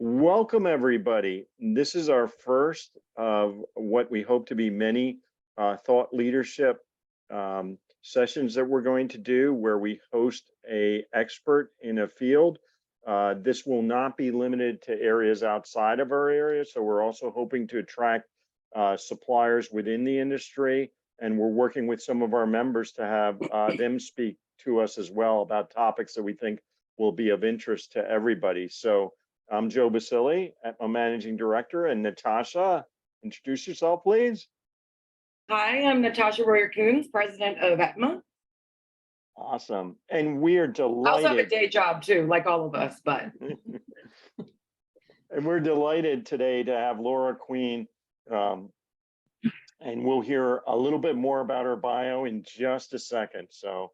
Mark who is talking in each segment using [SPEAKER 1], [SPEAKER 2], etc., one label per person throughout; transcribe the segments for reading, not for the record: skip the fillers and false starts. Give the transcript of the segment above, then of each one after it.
[SPEAKER 1] Welcome, everybody. This is our first of what we hope to be many thought leadership sessions that we're going to do, where we host an expert in a field. This will not be limited to areas outside of our area, so we're also hoping to attract suppliers within the industry, and we're working with some of our members to have them speak to us as well about topics that we think will be of interest to everybody. So I'm Joe Basili, a managing director, and Natasha, introduce yourself, please.
[SPEAKER 2] Hi, I'm Natasha Royer-Coons, president of ETMA.
[SPEAKER 1] Awesome. And we are delighted.
[SPEAKER 2] I also have a day job too, like all of us, but.
[SPEAKER 1] And we're delighted today to have Laura Queen. And we'll hear a little bit more about her bio in just a second. So,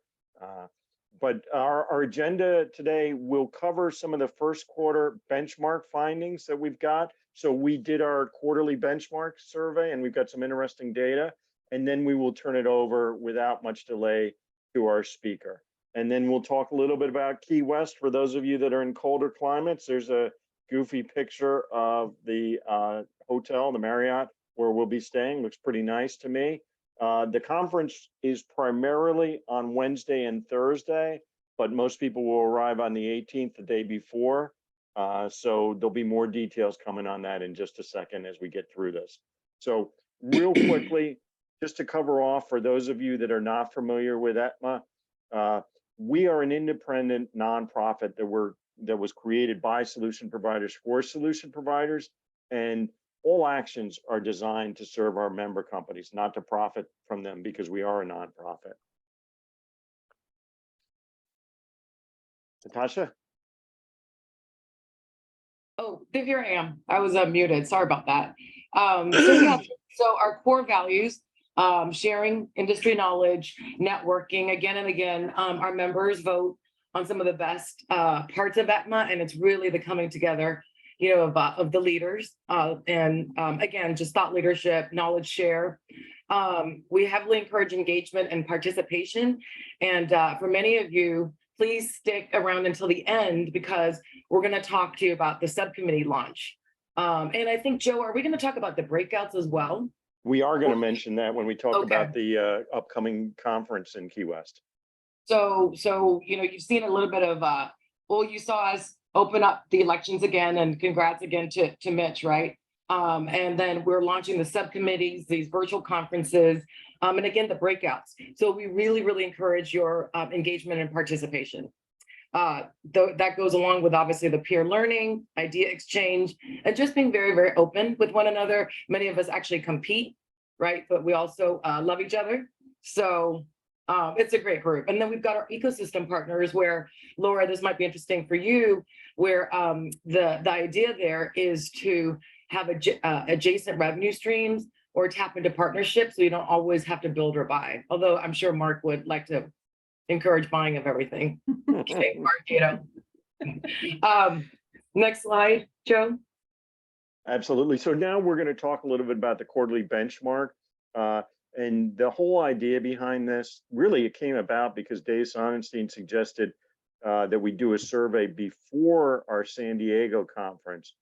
[SPEAKER 1] but our agenda today will cover some of the first quarter benchmark findings that we've got. So we did our quarterly benchmark survey and we've got some interesting data. And then we will turn it over without much delay to our speaker. And then we'll talk a little bit about Key West. For those of you that are in colder climates, there's a goofy picture of the hotel, the Marriott, where we'll be staying. Looks pretty nice to me. The conference is primarily on Wednesday and Thursday, but most people will arrive on the 18th, the day before. So there'll be more details coming on that in just a second as we get through this. So real quickly, just to cover off for those of you that are not familiar with ETMA, we are an independent nonprofit that was created by solution providers for solution providers, and all actions are designed to serve our member companies, not to profit from them, because we are a nonprofit. Natasha?
[SPEAKER 2] Oh, here I am. I was muted. Sorry about that. So our core values, sharing industry knowledge, networking, again and again, our members vote on some of the best parts of ETMA, and it's really the coming together, you know, of the leaders, and again, just thought leadership, knowledge share. We heavily encourage engagement and participation. And for many of you, please stick around until the end, because we're going to talk to you about the subcommittee launch. And I think, Joe, are we going to talk about the breakouts as well?
[SPEAKER 1] We are going to mention that when we talk about the upcoming conference in Key West.
[SPEAKER 2] So, you know, you've seen a little bit of, well, you saw us open up the elections again, and congrats again to Mitch, right? And then we're launching the subcommittees, these virtual conferences, and again, the breakouts. So we really, really encourage your engagement and participation. That goes along with obviously the peer learning, idea exchange, and just being very, very open with one another. Many of us actually compete, right? But we also love each other. So it's a great group. And then we've got our ecosystem partners where, Laura, this might be interesting for you, where the idea there is to have adjacent revenue streams or tap into partnerships, so you don't always have to build or buy. Although I'm sure Mark would like to encourage buying of everything. Okay, Mark, you know. Next slide, Joe.
[SPEAKER 1] Absolutely. So now we're going to talk a little bit about the quarterly benchmark. And the whole idea behind this, really, it came about because Dave Sonnenstein suggested that we do a survey before our San Diego conference.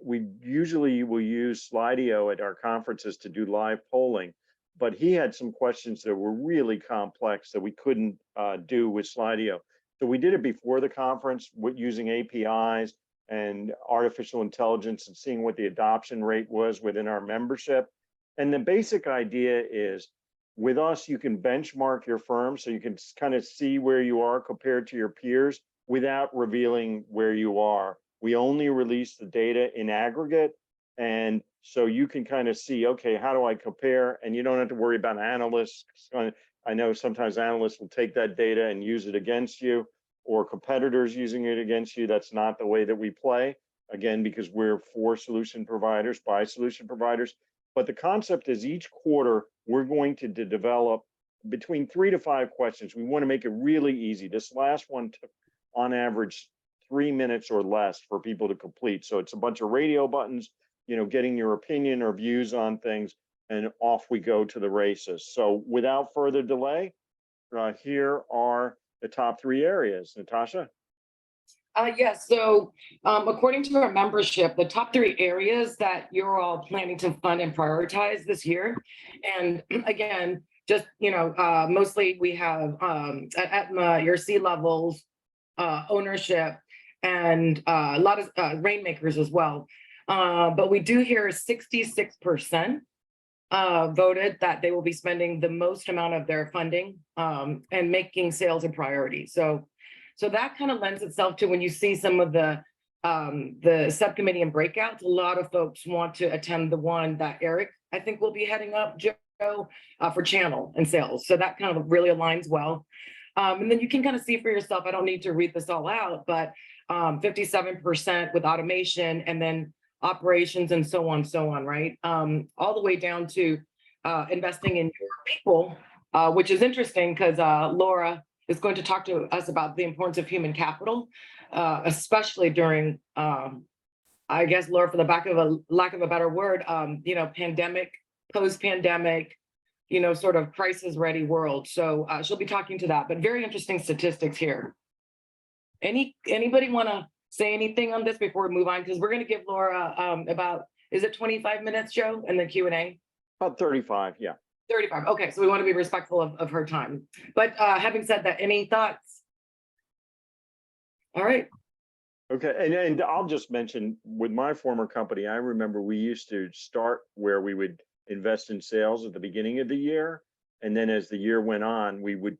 [SPEAKER 1] We usually will use Slido at our conferences to do live polling, but he had some questions that were really complex that we couldn't do with Slido. So we did it before the conference with using APIs and artificial intelligence and seeing what the adoption rate was within our membership. And the basic idea is, with us, you can benchmark your firm so you can kind of see where you are compared to your peers without revealing where you are. We only release the data in aggregate, and so you can kind of see, okay, how do I compare? And you don't have to worry about analysts. I know sometimes analysts will take that data and use it against you, or competitors using it against you. That's not the way that we play, again, because we're for solution providers, by solution providers. But the concept is each quarter, we're going to develop between 3 to 5 questions. We want to make it really easy. This last one took, on average, 3 minutes or less for people to complete. So it's a bunch of radio buttons, you know, getting your opinion or views on things, and off we go to the races. So without further delay, here are the top 3 areas. Natasha?
[SPEAKER 2] Yes, so according to our membership, the top 3 areas that you're all planning to fund and prioritize this year, and again, just, mostly we have at ETMA, your C-levels, ownership, and a lot of rainmakers as well. But we do hear 66% voted that they will be spending the most amount of their funding and making sales a priority. So that kind of lends itself to when you see some of the subcommittee and breakouts, a lot of folks want to attend the one that Eric, I think, will be heading up, Joe, for channel and sales. So that kind of really aligns well. And then you can kind of see for yourself, I don't need to read this all out, but 57% with automation, and then operations and so on, right? All the way down to investing in your people, which is interesting because Laura is going to talk to us about the importance of human capital, especially during, I guess, Laura, for the lack of a better word, pandemic, post-pandemic, sort of crisis-ready world. So she'll be talking to that, but very interesting statistics here. Anybody want to say anything on this before we move on? Because we're going to give Laura about, is it 25 minutes, Joe, and the Q&A?
[SPEAKER 1] About 35, yeah.
[SPEAKER 2] 35. Okay, so we want to be respectful of her time. But having said that, any thoughts? All right.
[SPEAKER 1] Okay, and I'll just mention, with my former company, I remember we used to start where we would invest in sales at the beginning of the year, and then as the year went on, we would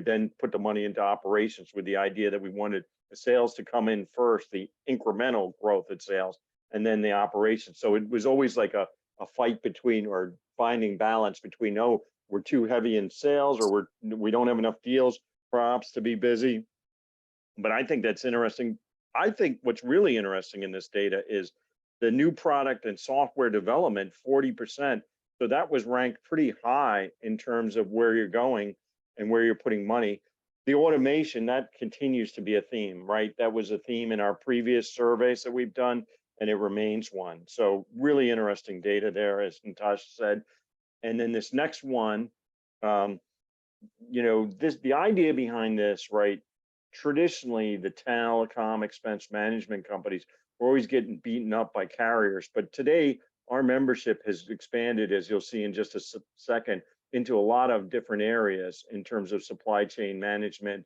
[SPEAKER 1] then put the money into operations with the idea that we wanted the sales to come in first, the incremental growth in sales, and then the operations. So it was always like a fight between, or finding balance between, oh, we're too heavy in sales, or we don't have enough deals for ops to be busy. But I think that's interesting. I think what's really interesting in this data is the new product and software development, 40%. So that was ranked pretty high in terms of where you're going and where you're putting money. The automation, that continues to be a theme, right? That was a theme in our previous surveys that we've done, and it remains one. So really interesting data there, as Natasha said. And then this next one, the idea behind this, right? Traditionally, the telecom expense management companies were always getting beaten up by carriers, but today our membership has expanded, as you'll see in just a second, into a lot of different areas in terms of supply chain management,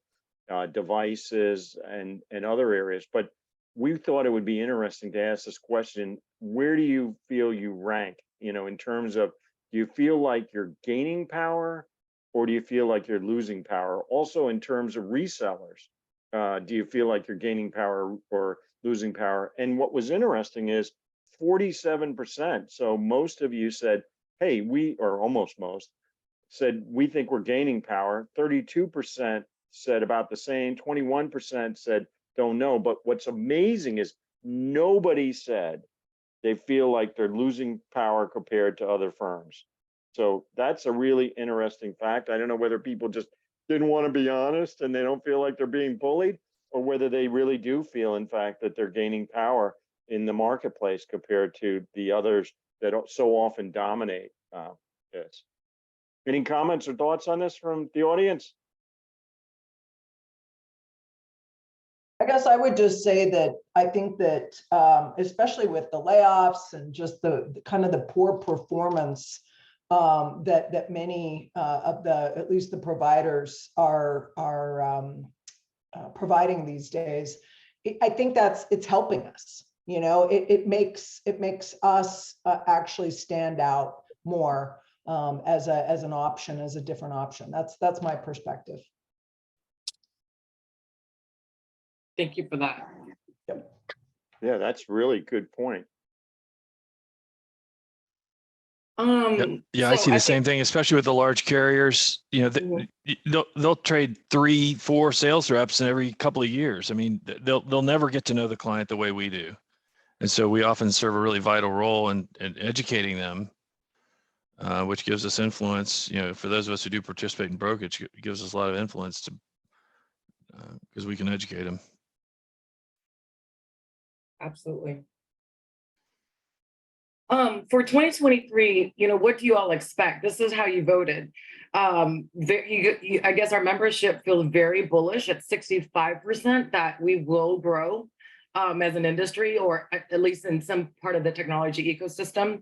[SPEAKER 1] devices, and other areas. But we thought it would be interesting to ask this question: where do you feel you rank? In terms of, do you feel like you're gaining power, or do you feel like you're losing power? Also, in terms of resellers, do you feel like you're gaining power or losing power? And what was interesting is 47%. So most of you said, hey, or almost most, said we think we're gaining power. 32% said about the same. 21% said don't know. But what's amazing is nobody said they feel like they're losing power compared to other firms. So that's a really interesting fact. I don't know whether people just didn't want to be honest and they don't feel like they're being bullied, or whether they really do feel, in fact, that they're gaining power in the marketplace compared to the others that so often dominate this. Any comments or thoughts on this from the audience?
[SPEAKER 3] I guess I would just say that I think that especially with the layoffs and just the kind of the poor performance that many of at least the providers are providing these days, I think it's helping us. It makes us actually stand out more as an option, as a different option. That's my perspective.
[SPEAKER 2] Thank you for that.
[SPEAKER 3] Yep.
[SPEAKER 1] Yeah, that's really good point.
[SPEAKER 4] Yeah, I see the same thing, especially with the large carriers. They'll trade 3-4 sales reps in every couple of years. I mean, they'll never get to know the client the way we do, and so we often serve a really vital role in educating them, which gives us influence. For those of us who do participate in brokerage, it gives us a lot of influence because we can educate them.
[SPEAKER 2] Absolutely. For 2023, what do you all expect? This is how you voted. I guess our membership feels very bullish at 65% that we will grow as an industry, or at least in some part of the technology ecosystem.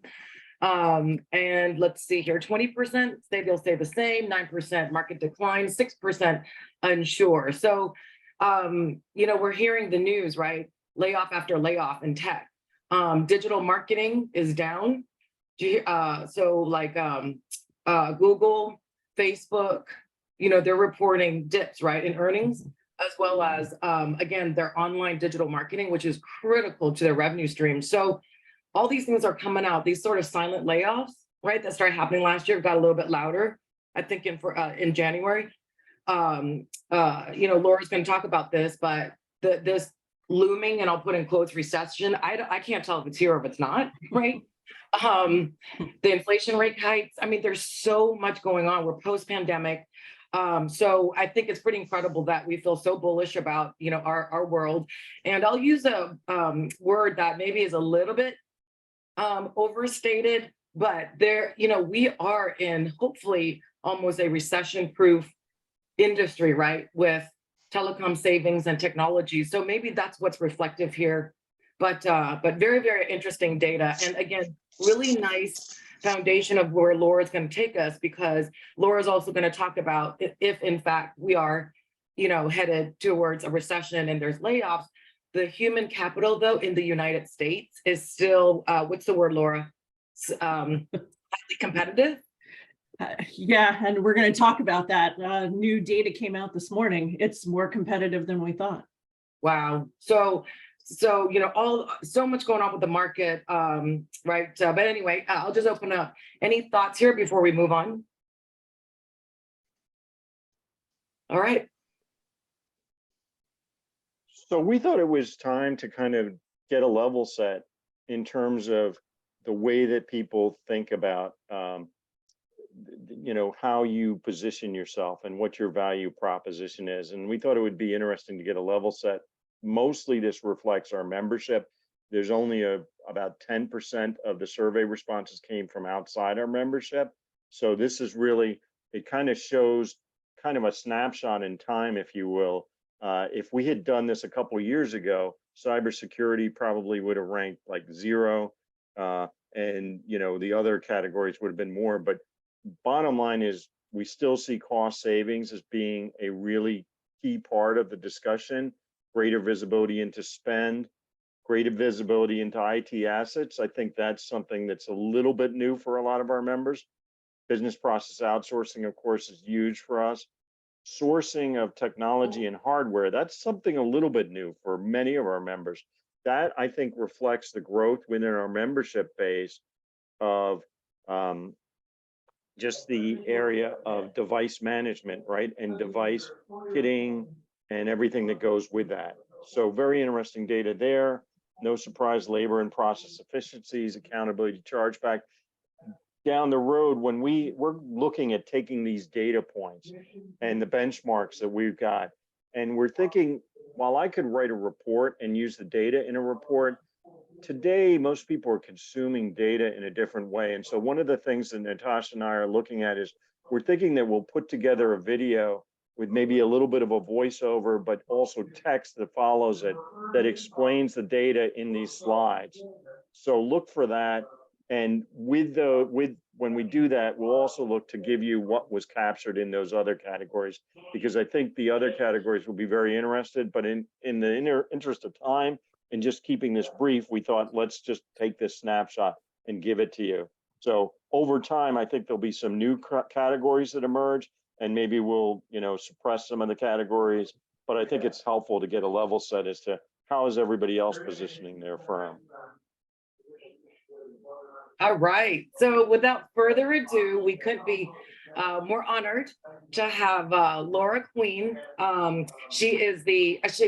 [SPEAKER 2] And let's see here, 20% say they'll stay the same, 9% market decline, 6% unsure. So, we're hearing the news, right? Layoff after layoff in tech. Digital marketing is down. So like Google, Facebook, they're reporting dips, right, in earnings, as well as, again, their online digital marketing, which is critical to their revenue stream. So all these things are coming out, these sort of silent layoffs, right, that started happening last year, got a little bit louder, I think in January. Laura's going to talk about this, but this looming, and I'll put in quotes, recession, I can't tell if it's here or if it's not, right? The inflation rate hikes, I mean, there's so much going on. We're post-pandemic. So I think it's pretty incredible that we feel so bullish about, our world. And I'll use a word that maybe is a little bit overstated, but we are in hopefully almost a recession-proof industry, right, with telecom savings and technology. So maybe that's what's reflective here. But very, very interesting data. And again, really nice foundation of where Laura's going to take us, because Laura's also going to talk about if in fact we are, headed towards a recession and there's layoffs, the human capital, though, in the United States is still, what's the word, Laura? Highly competitive.
[SPEAKER 5] Yeah, and we're going to talk about that. New data came out this morning. It's more competitive than we thought.
[SPEAKER 2] Wow. So so much going on with the market, right? But anyway, I'll just open up. Any thoughts here before we move on? All right.
[SPEAKER 1] So we thought it was time to kind of get a level set in terms of the way that people think about, how you position yourself and what your value proposition is. And we thought it would be interesting to get a level set. Mostly this reflects our membership. There's only about 10% of the survey responses came from outside our membership. So this is really, it kind of shows kind of a snapshot in time, if you will. If we had done this a couple of years ago, cybersecurity probably would have ranked like 0, and the other categories would have been more. But bottom line is, we still see cost savings as being a really key part of the discussion. Greater visibility into spend, greater visibility into IT assets. I think that's something that's a little bit new for a lot of our members. Business process outsourcing, of course, is huge for us. Sourcing of technology and hardware, that's something a little bit new for many of our members. That, I think, reflects the growth within our membership base of just the area of device management, right? And device kitting and everything that goes with that. So very interesting data there. No surprise, labor and process efficiencies, accountability, chargeback. Down the road, when we're looking at taking these data points and the benchmarks that we've got, and we're thinking, while I could write a report and use the data in a report, today most people are consuming data in a different way. And so one of the things that Natasha and I are looking at is, we're thinking that we'll put together a video with maybe a little bit of a voiceover, but also text that follows it, that explains the data in these slides. So look for that. And when we do that, we'll also look to give you what was captured in those other categories, because I think the other categories will be very interested. But in the interest of time and just keeping this brief, we thought, let's just take this snapshot and give it to you. So over time, I think there'll be some new categories that emerge, and maybe we'll, suppress some of the categories. But I think it's helpful to get a level set as to how is everybody else positioning their firm.
[SPEAKER 2] All right. So without further ado, we couldn't be more honored to have Laura Queen. She's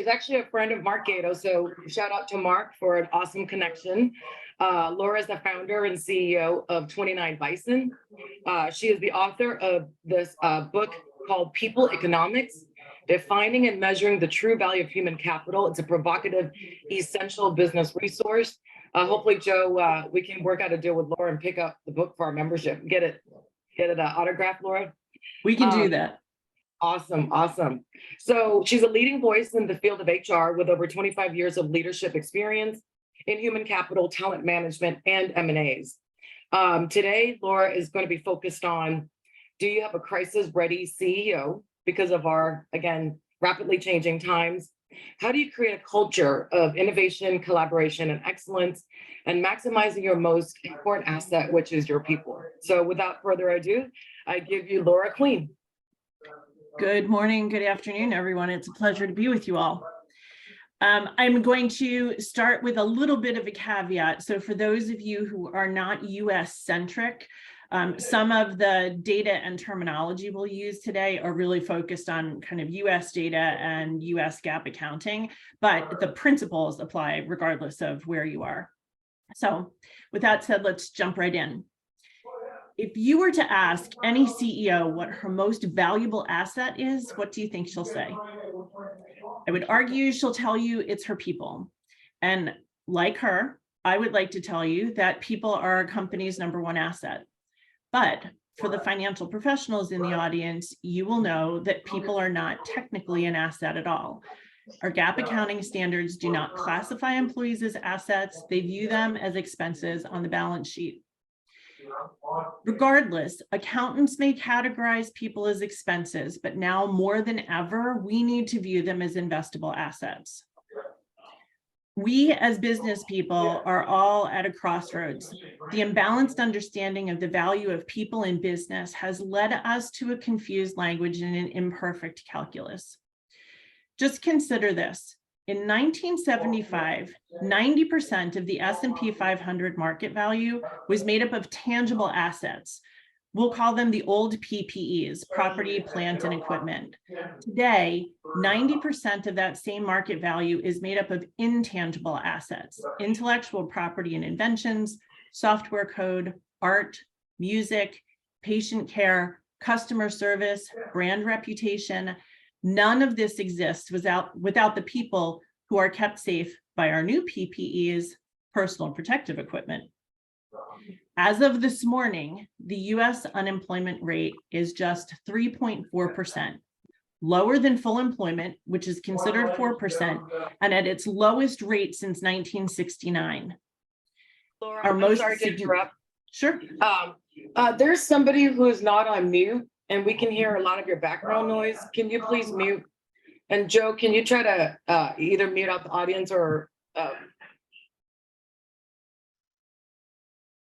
[SPEAKER 2] actually a friend of Mark Gato. So shout out to Mark for an awesome connection. Laura is the founder and CEO of 29 Bison. She is the author of this book called People Economics: Defining and Measuring the True Value of Human Capital. It's a provocative, essential business resource. Hopefully, Joe, we can work out a deal with Laura and pick up the book for our membership. Get it autographed, Laura?
[SPEAKER 5] We can do that.
[SPEAKER 2] Awesome, awesome. So she's a leading voice in the field of HR with over 25 years of leadership experience in human capital, talent management, and M&As. Today, Laura is going to be focused on, do you have a crisis-ready CEO because of our, again, rapidly changing times? How do you create a culture of innovation, collaboration, and excellence, and maximizing your most important asset, which is your people? So without further ado, I give you Laura Queen.
[SPEAKER 5] Good morning, good afternoon, everyone. It's a pleasure to be with you all. I'm going to start with a little bit of a caveat. So for those of you who are not US centric, some of the data and terminology we'll use today are really focused on kind of US data and US GAAP accounting, but the principles apply regardless of where you are. So with that said, let's jump right in. If you were to ask any CEO what her most valuable asset is, what do you think she'll say? I would argue she'll tell you it's her people. And like her, I would like to tell you that people are a company's #1 asset. But for the financial professionals in the audience, you will know that people are not technically an asset at all. Our GAAP accounting standards do not classify employees as assets. They view them as expenses on the balance sheet. Regardless, accountants may categorize people as expenses, but now more than ever, we need to view them as investable assets. We as business people are all at a crossroads. The imbalanced understanding of the value of people in business has led us to a confused language and an imperfect calculus. Just consider this. In 1975, 90% of the S&P 500 market value was made up of tangible assets. We'll call them the old PPEs, property, plant, and equipment. Today, 90% of that same market value is made up of intangible assets, intellectual property and inventions, software code, art, music, patient care, customer service, brand reputation. None of this exists without the people who are kept safe by our new PPEs, personal protective equipment. As of this morning, the US unemployment rate is just 3.4%, lower than full employment, which is considered 4%, and at its lowest rate since 1969.
[SPEAKER 2] Laura, I'm sorry to interrupt.
[SPEAKER 5] Sure.
[SPEAKER 2] There's somebody who is not on mute, and we can hear a lot of your background noise. Can you please mute? And Joe, can you try to either mute out the audience or...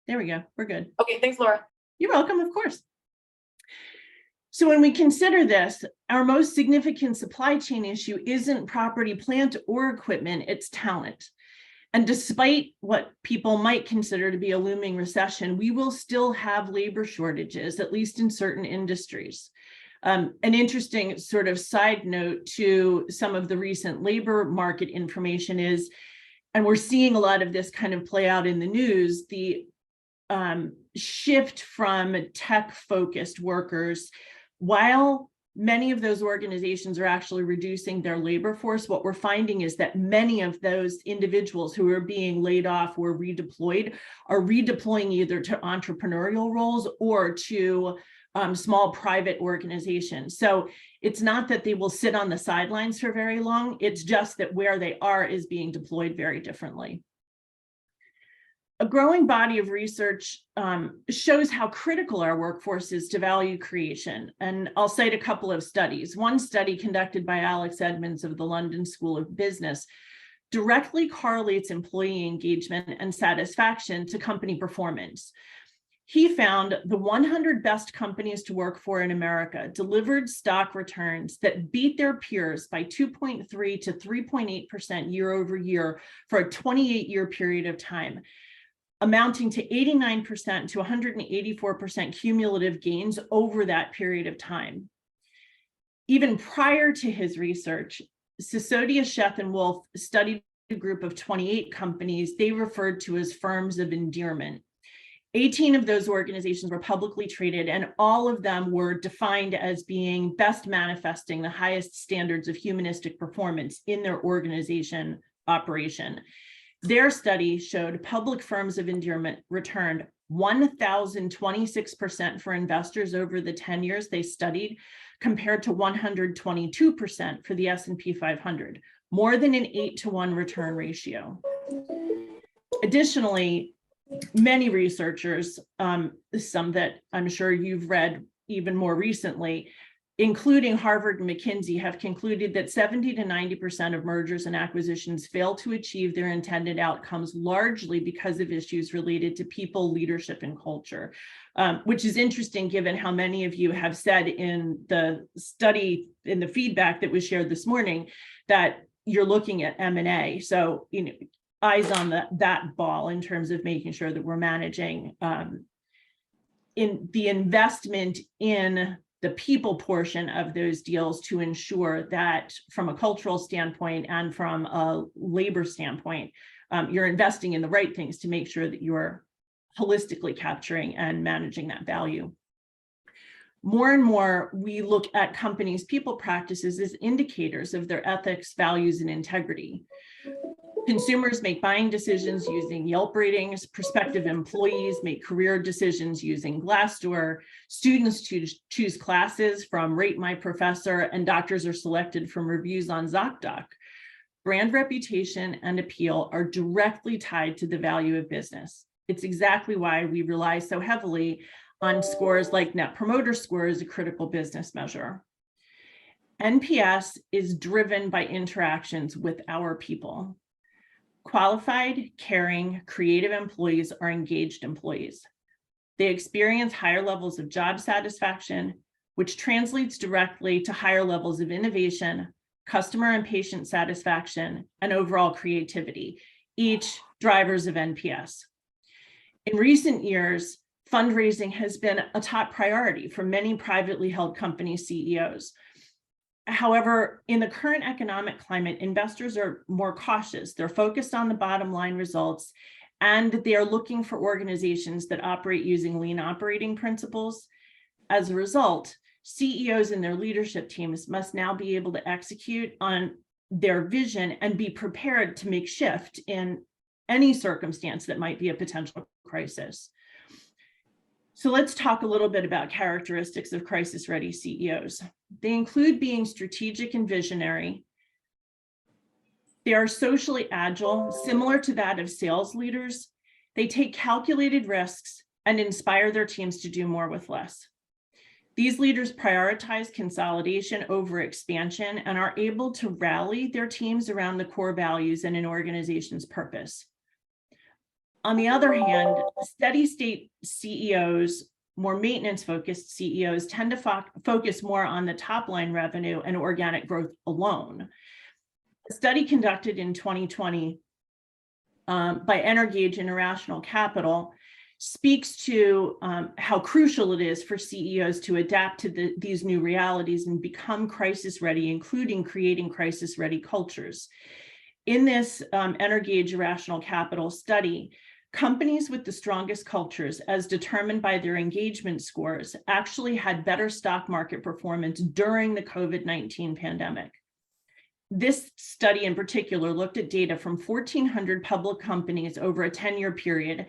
[SPEAKER 5] There we go. We're good.
[SPEAKER 2] Okay, thanks, Laura.
[SPEAKER 5] You're welcome, of course. So when we consider this, our most significant supply chain issue isn't property, plant, or equipment, it's talent. And despite what people might consider to be a looming recession, we will still have labor shortages, at least in certain industries. An interesting sort of side note to some of the recent labor market information is, and we're seeing a lot of this kind of play out in the news, the shift from tech-focused workers. While many of those organizations are actually reducing their labor force, what we're finding is that many of those individuals who are being laid off or redeployed are redeploying either to entrepreneurial roles or to small private organizations. So it's not that they will sit on the sidelines for very long, it's just that where they are is being deployed very differently. A growing body of research shows how critical our workforce is to value creation. And I'll cite a couple of studies. One study conducted by Alex Edmonds of the London School of Business directly correlates employee engagement and satisfaction to company performance. He found the 100 best companies to work for in America delivered stock returns that beat their peers by 2.3 to 3.8% year over year for a 28-year period of time, amounting to 89% to 184% cumulative gains over that period of time. Even prior to his research, Sisodia, Sheth, and Wolf studied a group of 28 companies they referred to as firms of endearment. 18 of those organizations were publicly traded, and all of them were defined as being best manifesting the highest standards of humanistic performance in their organization operation. Their study showed public firms of endearment returned 1,026% for investors over the 10 years they studied, compared to 122% for the S&P 500, more than an 8-to-1 return ratio. Additionally, many researchers, some that I'm sure you've read even more recently, including Harvard and McKinsey, have concluded that 70 to 90% of mergers and acquisitions fail to achieve their intended outcomes, largely because of issues related to people, leadership, and culture, which is interesting given how many of you have said in the study, in the feedback that was shared this morning, that you're looking at M&A. So, eyes on that ball in terms of making sure that we're managing in the investment in the people portion of those deals to ensure that from a cultural standpoint and from a labor standpoint, you're investing in the right things to make sure that you're holistically capturing and managing that value. More and more, we look at companies' people practices as indicators of their ethics, values, and integrity. Consumers make buying decisions using Yelp ratings, prospective employees make career decisions using Glassdoor, students choose classes from Rate My Professor, and doctors are selected from reviews on ZocDoc. Brand reputation and appeal are directly tied to the value of business. It's exactly why we rely so heavily on scores like Net Promoter Score as a critical business measure. NPS is driven by interactions with our people. Qualified, caring, creative employees are engaged employees. They experience higher levels of job satisfaction, which translates directly to higher levels of innovation, customer and patient satisfaction, and overall creativity, each drivers of NPS. In recent years, fundraising has been a top priority for many privately held company CEOs. However, in the current economic climate, investors are more cautious. They're focused on the bottom line results, and they are looking for organizations that operate using lean operating principles. As a result, CEOs and their leadership teams must now be able to execute on their vision and be prepared to make shift in any circumstance that might be a potential crisis. So let's talk a little bit about characteristics of crisis-ready CEOs. They include being strategic and visionary. They are socially agile, similar to that of sales leaders. They take calculated risks and inspire their teams to do more with less. These leaders prioritize consolidation over expansion and are able to rally their teams around the core values and an organization's purpose. On the other hand, steady state CEOs, more maintenance-focused CEOs tend to focus more on the top line revenue and organic growth alone. A study conducted in 2020 by Energage International Capital speaks to how crucial it is for CEOs to adapt to these new realities and become crisis-ready, including creating crisis-ready cultures. In this Energage Irrational Capital study, companies with the strongest cultures, as determined by their engagement scores, actually had better stock market performance during the COVID-19 pandemic. This study in particular looked at data from 1,400 public companies over a 10-year period.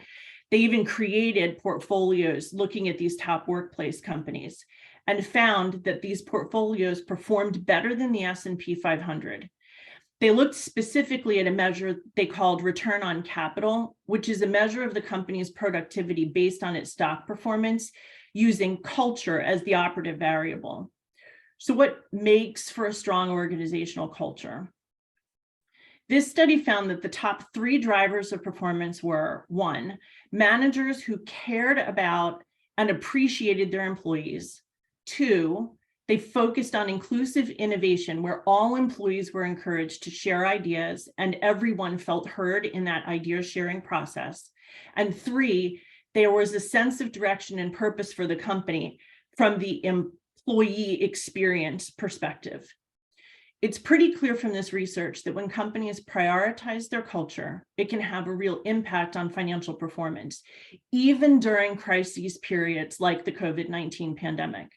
[SPEAKER 5] They even created portfolios looking at these top workplace companies and found that these portfolios performed better than the S&P 500. They looked specifically at a measure they called return on capital, which is a measure of the company's productivity based on its stock performance, using culture as the operative variable. So what makes for a strong organizational culture? This study found that the top 3 drivers of performance were: 1, managers who cared about and appreciated their employees; 2, they focused on inclusive innovation, where all employees were encouraged to share ideas and everyone felt heard in that idea sharing process; and 3, there was a sense of direction and purpose for the company from the employee experience perspective. It's pretty clear from this research that when companies prioritize their culture, it can have a real impact on financial performance, even during crises periods like the COVID-19 pandemic.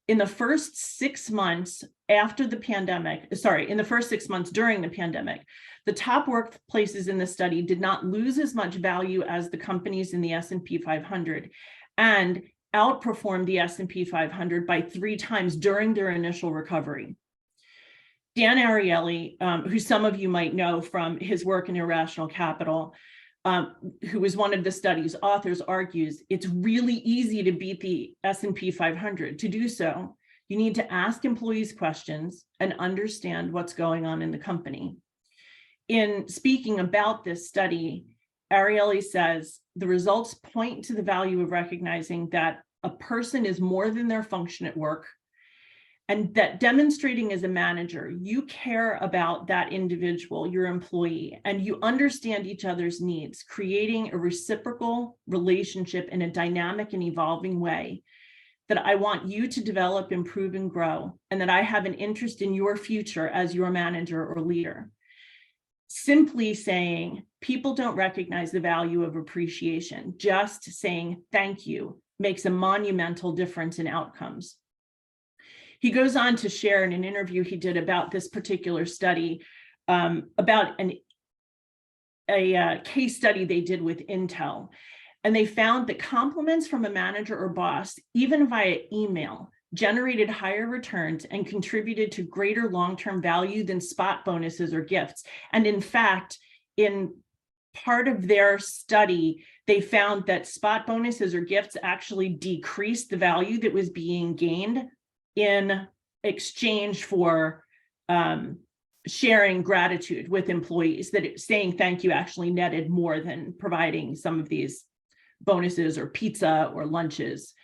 [SPEAKER 5] In the first 6 months during the pandemic, The top workplaces in the study did not lose as much value as the companies in the S&P 500 and outperformed the S&P 500 by 3 times during their initial recovery. Dan Ariely, who some of you might know from his work in Irrational Capital, who was one of the study's authors, argues it's really easy to beat the S&P 500. To do so, you need to ask employees questions and understand what's going on in the company. In speaking about this study, Ariely says, the results point to the value of recognizing that a person is more than their function at work, and that demonstrating as a manager, you care about that individual, your employee, and you understand each other's needs, creating a reciprocal relationship in a dynamic and evolving way that I want you to develop, improve, and grow, and that I have an interest in your future as your manager or leader. Simply saying people don't recognize the value of appreciation, just saying thank you makes a monumental difference in outcomes. He goes on to share in an interview he did about this particular study, about a case study they did with Intel. And they found that compliments from a manager or boss, even via email, generated higher returns and contributed to greater long-term value than spot bonuses or gifts. And in fact, in part of their study, they found that spot bonuses or gifts actually decreased the value that was being gained in exchange for sharing gratitude with employees, that saying thank you actually netted more than providing some of these bonuses or pizza or lunches.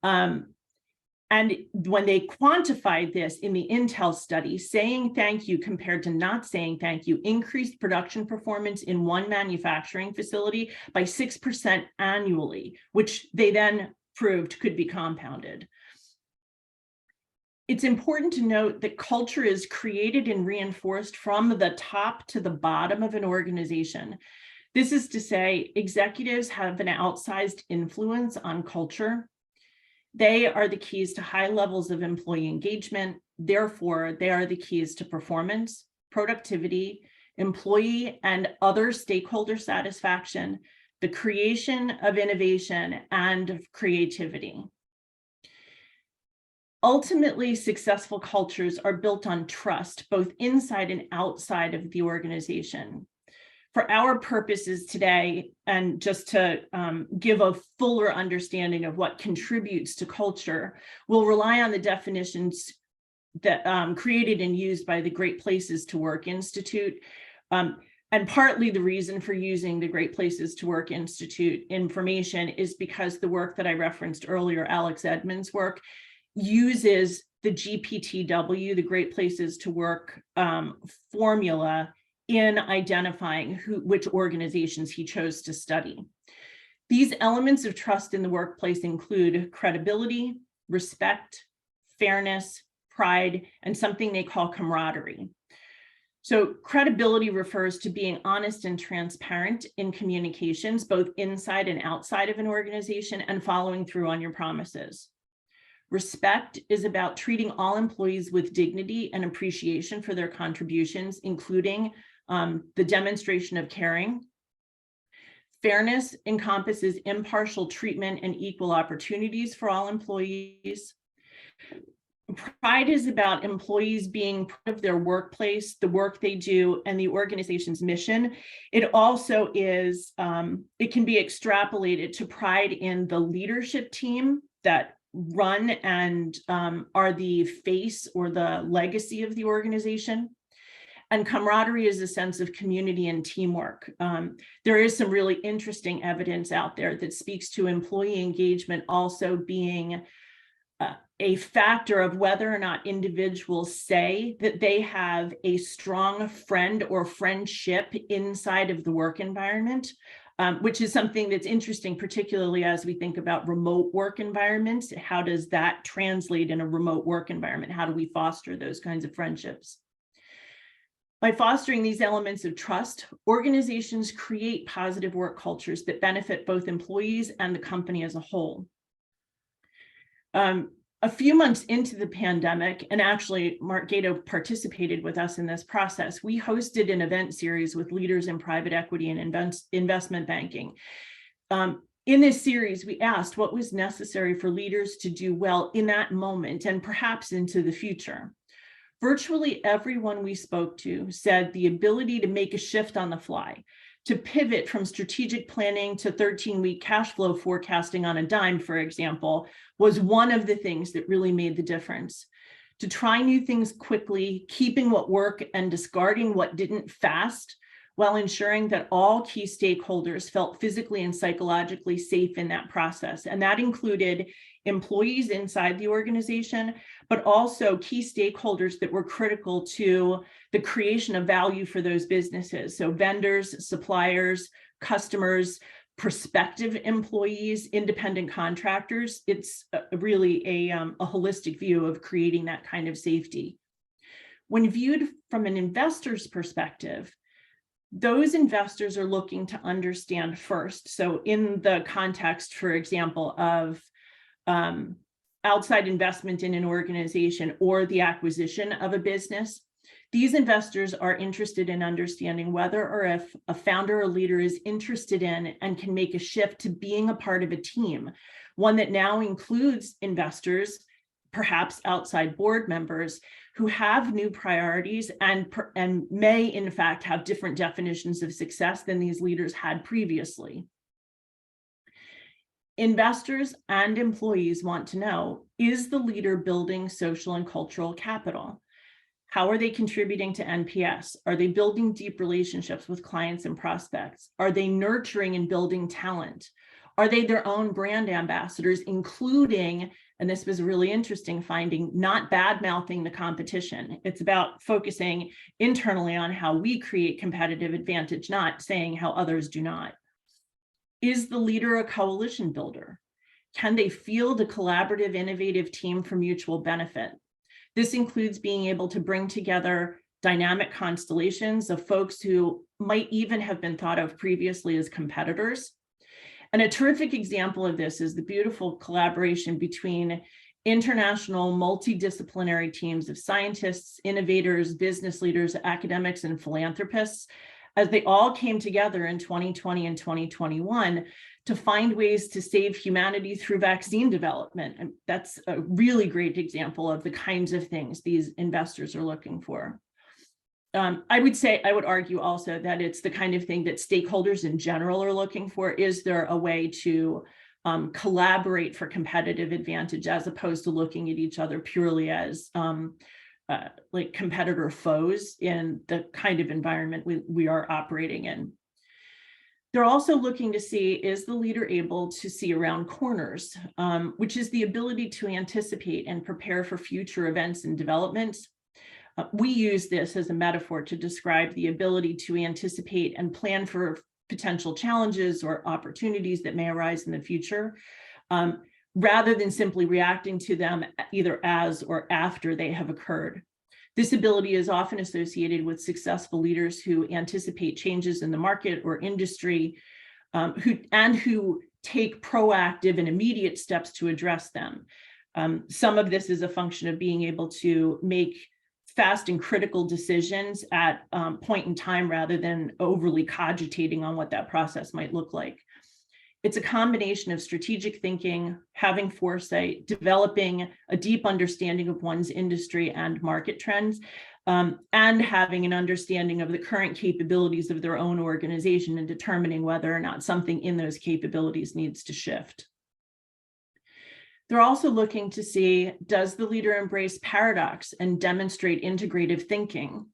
[SPEAKER 5] And when they quantified this in the Intel study, saying thank you compared to not saying thank you increased production performance in one manufacturing facility by 6% annually, which they then proved could be compounded. It's important to note that culture is created and reinforced from the top to the bottom of an organization. This is to say, executives have an outsized influence on culture. They are the keys to high levels of employee engagement. Therefore, they are the keys to performance, productivity, employee and other stakeholder satisfaction, the creation of innovation, and of creativity. Ultimately, successful cultures are built on trust, both inside and outside of the organization. For our purposes today, and just to give a fuller understanding of what contributes to culture, we'll rely on the definitions that created and used by the Great Places to Work Institute. And partly the reason for using the Great Places to Work Institute information is because the work that I referenced earlier, Alex Edmonds' work, uses the GPTW, the Great Places to Work formula, in identifying which organizations he chose to study. These elements of trust in the workplace include credibility, respect, fairness, pride, and something they call camaraderie. So credibility refers to being honest and transparent in communications, both inside and outside of an organization, and following through on your promises. Respect is about treating all employees with dignity and appreciation for their contributions, including the demonstration of caring. Fairness encompasses impartial treatment and equal opportunities for all employees. Pride is about employees being part of their workplace, the work they do, and the organization's mission. It also is, it can be extrapolated to pride in the leadership team that run and are the face or the legacy of the organization. And camaraderie is a sense of community and teamwork. There is some really interesting evidence out there that speaks to employee engagement also being a factor of whether or not individuals say that they have a strong friend or friendship inside of the work environment, which is something that's interesting, particularly as we think about remote work environments. How does that translate in a remote work environment? How do we foster those kinds of friendships? By fostering these elements of trust, organizations create positive work cultures that benefit both employees and the company as a whole. A few months into the pandemic, and actually Mark Gato participated with us in this process, we hosted an event series with leaders in private equity and investment banking. In this series, we asked what was necessary for leaders to do well in that moment and perhaps into the future. Virtually everyone we spoke to said the ability to make a shift on the fly, to pivot from strategic planning to 13-week cash flow forecasting on a dime, for example, was one of the things that really made the difference. To try new things quickly, keeping what worked and discarding what didn't fast, while ensuring that all key stakeholders felt physically and psychologically safe in that process. And that included employees inside the organization, but also key stakeholders that were critical to the creation of value for those businesses. So vendors, suppliers, customers, prospective employees, independent contractors. It's really a holistic view of creating that kind of safety. When viewed from an investor's perspective, those investors are looking to understand first. So in the context, for example, of outside investment in an organization or the acquisition of a business, these investors are interested in understanding whether or if a founder or leader is interested in and can make a shift to being a part of a team, one that now includes investors, perhaps outside board members, who have new priorities and may in fact have different definitions of success than these leaders had previously. Investors and employees want to know, is the leader building social and cultural capital? How are they contributing to NPS? Are they building deep relationships with clients and prospects? Are they nurturing and building talent? Are they their own brand ambassadors, including, and this was a really interesting finding, not bad-mouthing the competition. It's about focusing internally on how we create competitive advantage, not saying how others do not. Is the leader a coalition builder? Can they field a collaborative, innovative team for mutual benefit? This includes being able to bring together dynamic constellations of folks who might even have been thought of previously as competitors. And a terrific example of this is the beautiful collaboration between international multidisciplinary teams of scientists, innovators, business leaders, academics, and philanthropists, as they all came together in 2020 and 2021 to find ways to save humanity through vaccine development. And that's a really great example of the kinds of things these investors are looking for. I would argue also that it's the kind of thing that stakeholders in general are looking for. Is there a way to collaborate for competitive advantage as opposed to looking at each other purely as like competitor foes in the kind of environment we are operating in? They're also looking to see, is the leader able to see around corners, which is the ability to anticipate and prepare for future events and developments. We use this as a metaphor to describe the ability to anticipate and plan for potential challenges or opportunities that may arise in the future, rather than simply reacting to them either as or after they have occurred. This ability is often associated with successful leaders who anticipate changes in the market or industry, who take proactive and immediate steps to address them. Some of this is a function of being able to make fast and critical decisions at point in time rather than overly cogitating on what that process might look like. It's a combination of strategic thinking, having foresight, developing a deep understanding of one's industry and market trends, and having an understanding of the current capabilities of their own organization and determining whether or not something in those capabilities needs to shift. They're also looking to see, does the leader embrace paradox and demonstrate integrative thinking?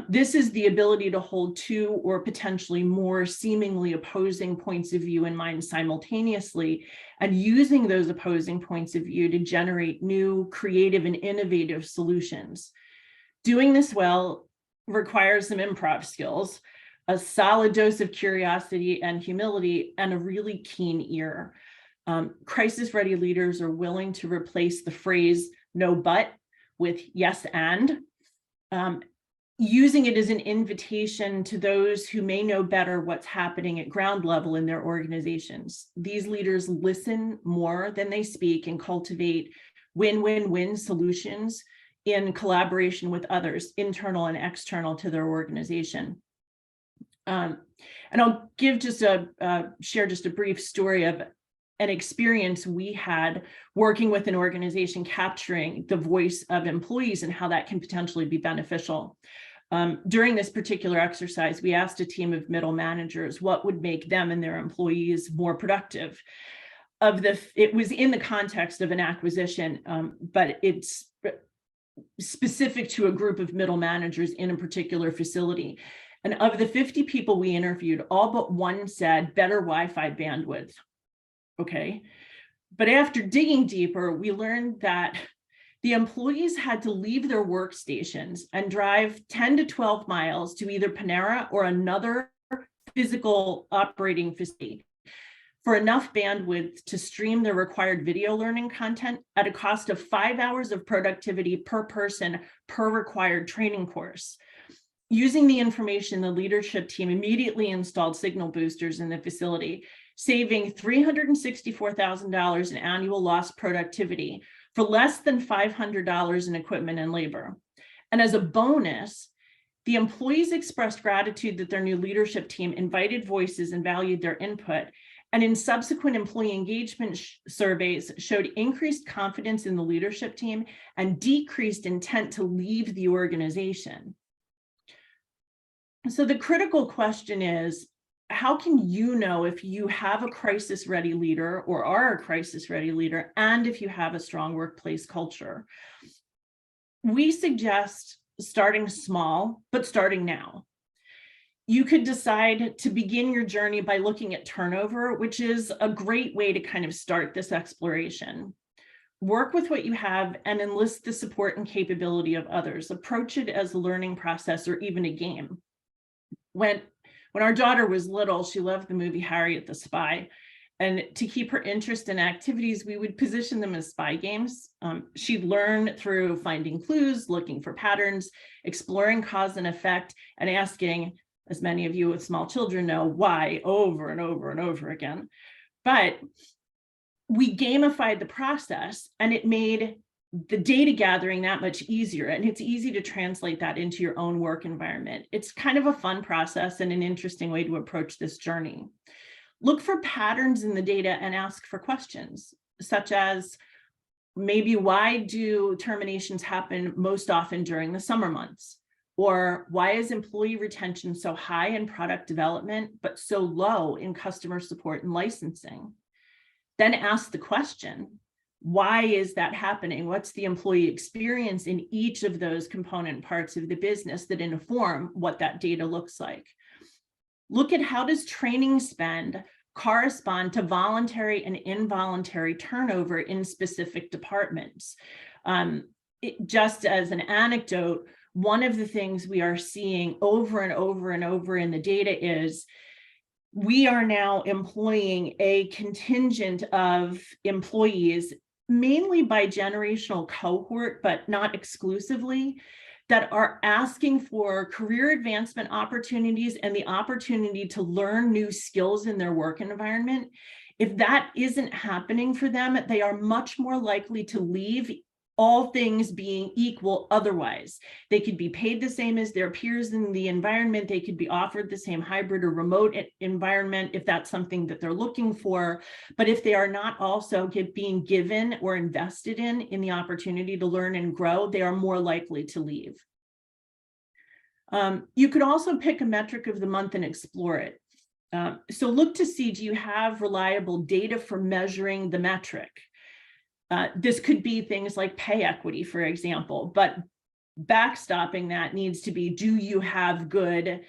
[SPEAKER 5] This is the ability to hold two or potentially more seemingly opposing points of view in mind simultaneously, and using those opposing points of view to generate new, creative, and innovative solutions. Doing this well requires some improv skills, a solid dose of curiosity and humility, and a really keen ear. Crisis-ready leaders are willing to replace the phrase "no but" with "yes and," using it as an invitation to those who may know better what's happening at ground level in their organizations. These leaders listen more than they speak and cultivate win-win-win solutions in collaboration with others, internal and external to their organization. And I'll give just share just a brief story of an experience we had working with an organization capturing the voice of employees and how that can potentially be beneficial. During this particular exercise, we asked a team of middle managers what would make them and their employees more productive. It was in the context of an acquisition, but it's specific to a group of middle managers in a particular facility. And of the 50 people we interviewed, all but one said better Wi-Fi bandwidth. Okay. But after digging deeper, we learned that the employees had to leave their workstations and drive 10 to 12 miles to either Panera or another physical operating facility for enough bandwidth to stream their required video learning content at a cost of 5 hours of productivity per person per required training course. Using the information, the leadership team immediately installed signal boosters in the facility, saving $364,000 in annual lost productivity for less than $500 in equipment and labor. And as a bonus, the employees expressed gratitude that their new leadership team invited voices and valued their input. And in subsequent employee engagement surveys showed increased confidence in the leadership team and decreased intent to leave the organization. So the critical question is, how can you know if you have a crisis-ready leader or are a crisis-ready leader, and if you have a strong workplace culture? We suggest starting small, but starting now. You could decide to begin your journey by looking at turnover, which is a great way to kind of start this exploration. Work with what you have and enlist the support and capability of others. Approach it as a learning process or even a game. When our daughter was little, she loved the movie Harriet the Spy. And to keep her interest in activities, we would position them as spy games. She'd learn through finding clues, looking for patterns, exploring cause and effect, and asking, as many of you with small children know, why over and over and over again. But we gamified the process, and it made the data gathering that much easier. And it's easy to translate that into your own work environment. It's kind of a fun process and an interesting way to approach this journey. Look for patterns in the data and ask for questions, such as maybe why do terminations happen most often during the summer months? Or why is employee retention so high in product development, but so low in customer support and licensing? Then ask the question, why is that happening? What's the employee experience in each of those component parts of the business that inform what that data looks like? Look at how does training spend correspond to voluntary and involuntary turnover in specific departments. Just as an anecdote, one of the things we are seeing over and over and over in the data is we are now employing a contingent of employees, mainly by generational cohort, but not exclusively, that are asking for career advancement opportunities and the opportunity to learn new skills in their work environment. If that isn't happening for them, they are much more likely to leave, all things being equal otherwise. They could be paid the same as their peers in the environment. They could be offered the same hybrid or remote environment if that's something that they're looking for. But if they are not also being given or invested in the opportunity to learn and grow, they are more likely to leave. You could also pick a metric of the month and explore it. So look to see, do you have reliable data for measuring the metric? This could be things like pay equity, for example, but backstopping that needs to be, do you have good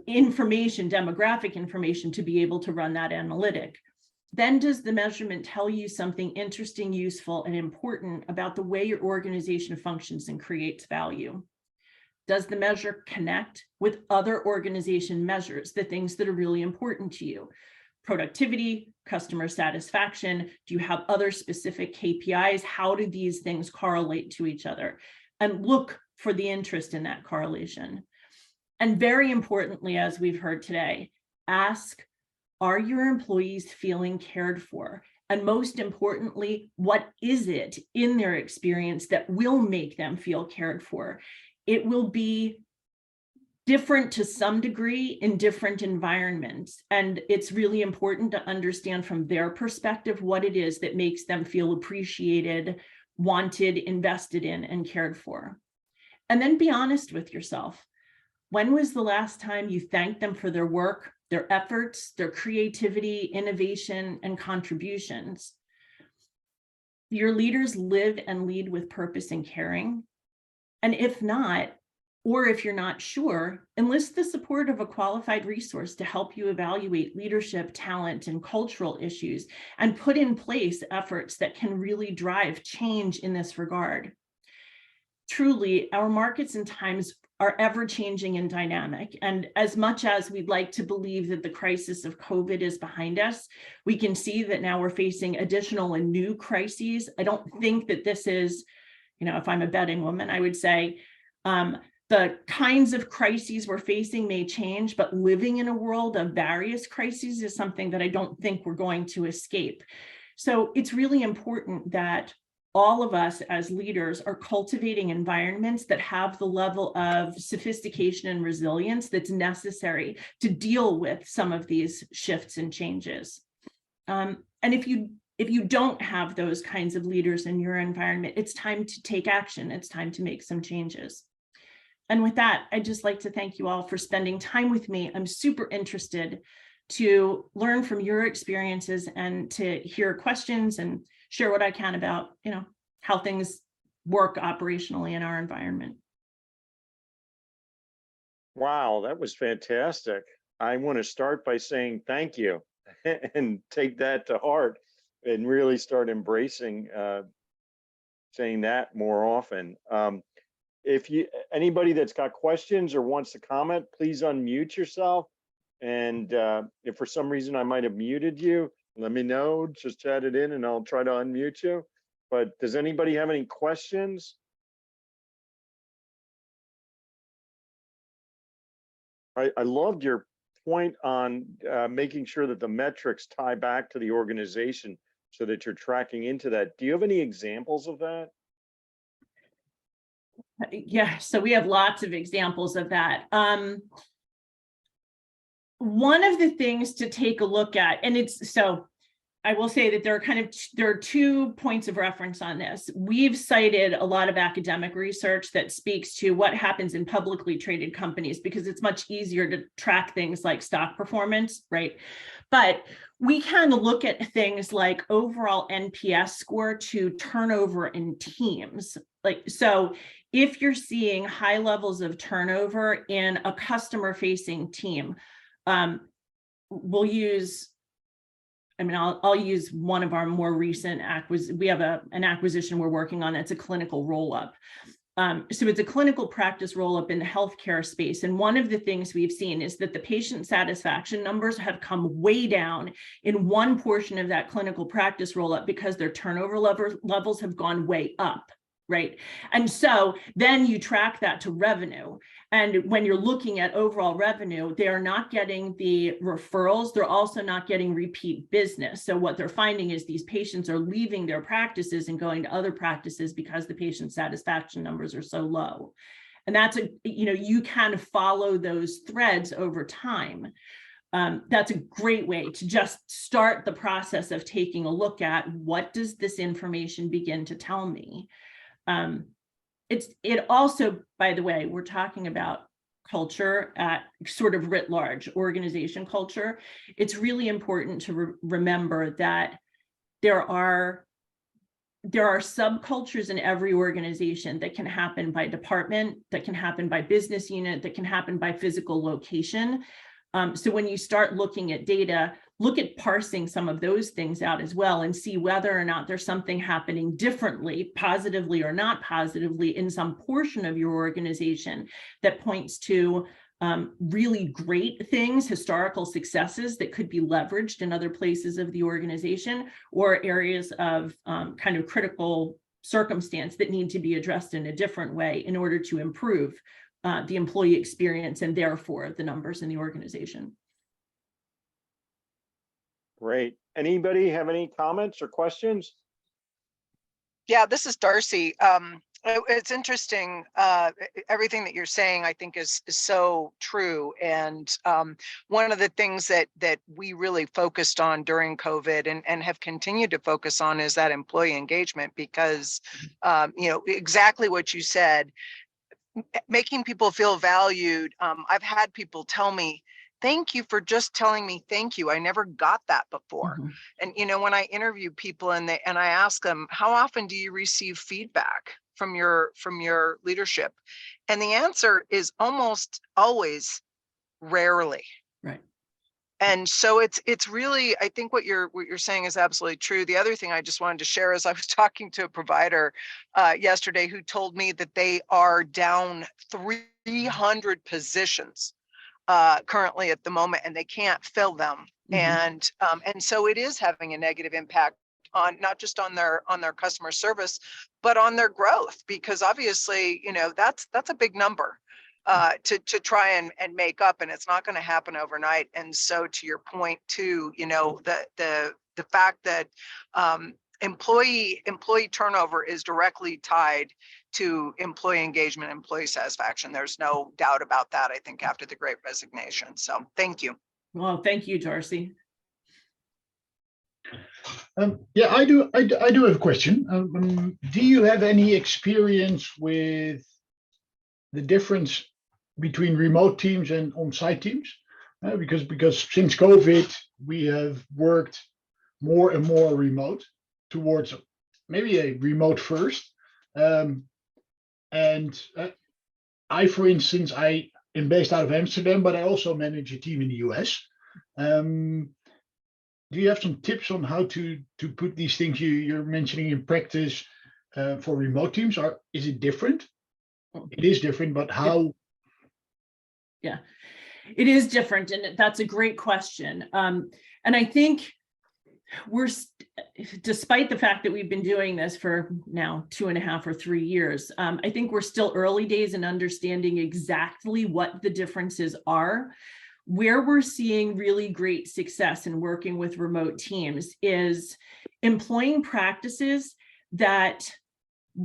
[SPEAKER 5] information, demographic information to be able to run that analytic? Then does the measurement tell you something interesting, useful, and important about the way your organization functions and creates value? Does the measure connect with other organization measures, the things that are really important to you? Productivity, customer satisfaction, do you have other specific KPIs? How do these things correlate to each other? And look for the interest in that correlation. And very importantly, as we've heard today, ask, are your employees feeling cared for? And most importantly, what is it in their experience that will make them feel cared for? It will be different to some degree in different environments. And it's really important to understand from their perspective what it is that makes them feel appreciated, wanted, invested in, and cared for. And then be honest with yourself. When was the last time you thanked them for their work, their efforts, their creativity, innovation, and contributions? Your leaders live and lead with purpose and caring. And if not, or if you're not sure, enlist the support of a qualified resource to help you evaluate leadership, talent, and cultural issues, and put in place efforts that can really drive change in this regard. Truly, our markets and times are ever changing and dynamic. And as much as we'd like to believe that the crisis of COVID is behind us, we can see that now we're facing additional and new crises. I don't think that this is, if I'm a betting woman, I would say the kinds of crises we're facing may change, but living in a world of various crises is something that I don't think we're going to escape. So it's really important that all of us as leaders are cultivating environments that have the level of sophistication and resilience that's necessary to deal with some of these shifts and changes. And if you don't have those kinds of leaders in your environment, it's time to take action. It's time to make some changes. And with that, I'd just like to thank you all for spending time with me. I'm super interested to learn from your experiences and to hear questions and share what I can about, how things work operationally in our environment.
[SPEAKER 1] Wow, that was fantastic. I want to start by saying thank you and take that to heart and really start embracing saying that more often. If anybody that's got questions or wants to comment, please unmute yourself. And if for some reason I might have muted you, let me know, just chat it in and I'll try to unmute you. But does anybody have any questions? I loved your point on making sure that the metrics tie back to the organization so that you're tracking into that. Do you have any examples of that?
[SPEAKER 5] Yeah, so we have lots of examples of that. One of the things to take a look at, and I will say that there are 2 points of reference on this. We've cited a lot of academic research that speaks to what happens in publicly traded companies because it's much easier to track things like stock performance, right? But we can look at things like overall NPS score to turnover in teams. So if you're seeing high levels of turnover in a customer-facing team, I'll use one of our more recent we have an acquisition we're working on. It's a clinical roll-up. So it's a clinical practice roll-up in the healthcare space. And one of the things we've seen is that the patient satisfaction numbers have come way down in one portion of that clinical practice roll-up because their turnover levels have gone way up. Right. And so then you track that to revenue. And when you're looking at overall revenue, they are not getting the referrals. They're also not getting repeat business. So what they're finding is these patients are leaving their practices and going to other practices because the patient satisfaction numbers are so low. And that's you can follow those threads over time. That's a great way to just start the process of taking a look at what does this information begin to tell me. It also, by the way, we're talking about culture at sort of writ large, organization culture. It's really important to remember that there are subcultures in every organization that can happen by department, that can happen by business unit, that can happen by physical location. So when you start looking at data, look at parsing some of those things out as well and see whether or not there's something happening differently, positively or not positively, in some portion of your organization that points to really great things, historical successes that could be leveraged in other places of the organization, or areas of kind of critical circumstance that need to be addressed in a different way in order to improve the employee experience and therefore the numbers in the organization.
[SPEAKER 1] Great. Anybody have any comments or questions?
[SPEAKER 6] Yeah, this is Darcy. It's interesting. Everything that you're saying, I think, is so true. And one of the things that we really focused on during COVID and have continued to focus on is that employee engagement, because exactly what you said, making people feel valued. I've had people tell me, thank you for just telling me thank you. I never got that before.
[SPEAKER 5] Mhm.
[SPEAKER 6] And when I interview people and I ask them, how often do you receive feedback from your leadership? And the answer is almost always rarely.
[SPEAKER 5] Right.
[SPEAKER 6] And so it's really, I think what you're saying is absolutely true. The other thing I just wanted to share is I was talking to a provider yesterday who told me that they are down 300 positions currently at the moment, and they can't fill them. And so it is having a negative impact on not just on their customer service, but on their growth, because obviously, that's a big number to try and make up, and it's not going to happen overnight. And so to your point too, the fact that employee turnover is directly tied to employee engagement, employee satisfaction. There's no doubt about that, I think, after the Great Resignation. So thank you.
[SPEAKER 5] Well, thank you, Darcy.
[SPEAKER 7] Yeah, I do have a question. Do you have any experience with the difference between remote teams and on-site teams? Because since COVID, we have worked more and more remote towards maybe a remote first. I, for instance, I am based out of Amsterdam, but I also manage a team in the US. Do you have some tips on how to put these things you're mentioning in practice for remote teams? Or is it different? It is different, but how?
[SPEAKER 5] Yeah, it is different. And that's a great question. And I think despite the fact that we've been doing this for now 2.5 or 3 years, I think we're still early days in understanding exactly what the differences are. Where we're seeing really great success in working with remote teams is employing practices that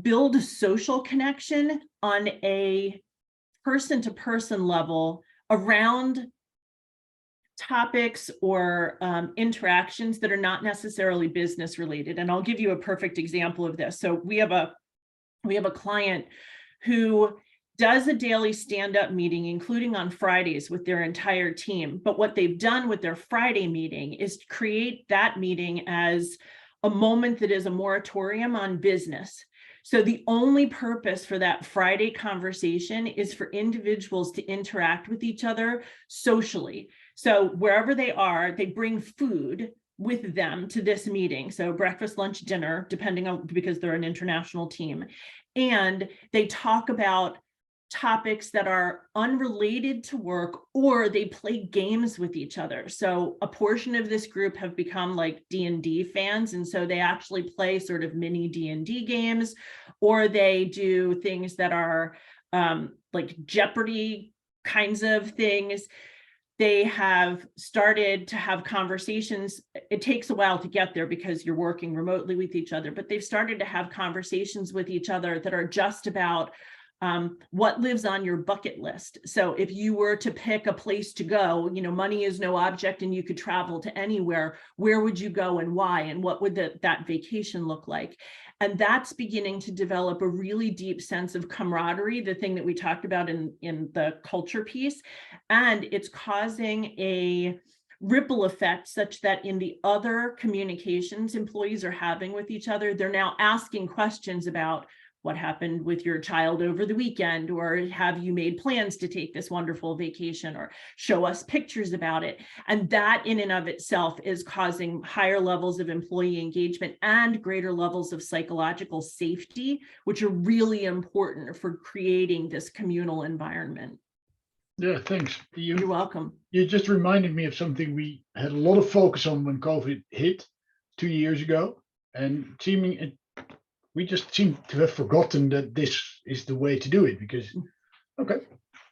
[SPEAKER 5] build social connection on a person-to-person level around topics or interactions that are not necessarily business related. And I'll give you a perfect example of this. So we have a client who does a daily stand-up meeting, including on Fridays, with their entire team. But what they've done with their Friday meeting is create that meeting as a moment that is a moratorium on business. So the only purpose for that Friday conversation is for individuals to interact with each other socially. So wherever they are, they bring food with them to this meeting. So breakfast, lunch, dinner, depending on, because they're an international team. And they talk about topics that are unrelated to work, or they play games with each other. So a portion of this group have become like D&D fans, and so they actually play sort of mini D&D games, or they do things that are like Jeopardy kinds of things. They have started to have conversations. It takes a while to get there because you're working remotely with each other, but they've started to have conversations with each other that are just about what lives on your bucket list. So if you were to pick a place to go, money is no object and you could travel to anywhere, where would you go and why? And what would that vacation look like? And that's beginning to develop a really deep sense of camaraderie, the thing that we talked about in the culture piece. And it's causing a ripple effect such that in the other communications employees are having with each other, they're now asking questions about what happened with your child over the weekend, or have you made plans to take this wonderful vacation, or show us pictures about it. And that in and of itself is causing higher levels of employee engagement and greater levels of psychological safety, which are really important for creating this communal environment.
[SPEAKER 7] Yeah, thanks.
[SPEAKER 5] You're welcome.
[SPEAKER 7] You just reminded me of something we had a lot of focus on when COVID hit 2 years ago, and we just seem to have forgotten that this is the way to do it, because, okay,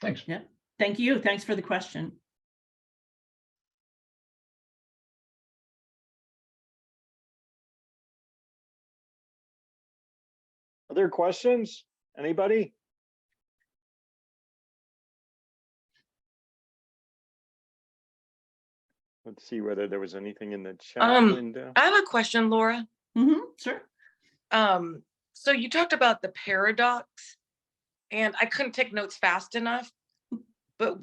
[SPEAKER 7] thanks.
[SPEAKER 5] Yeah, thank you. Thanks for the question.
[SPEAKER 1] Other questions? Anybody? Let's see whether there was anything in the chat window.
[SPEAKER 2] I have a question, Laura.
[SPEAKER 5] Sure.
[SPEAKER 2] So you talked about the paradox, and I couldn't take notes fast enough, but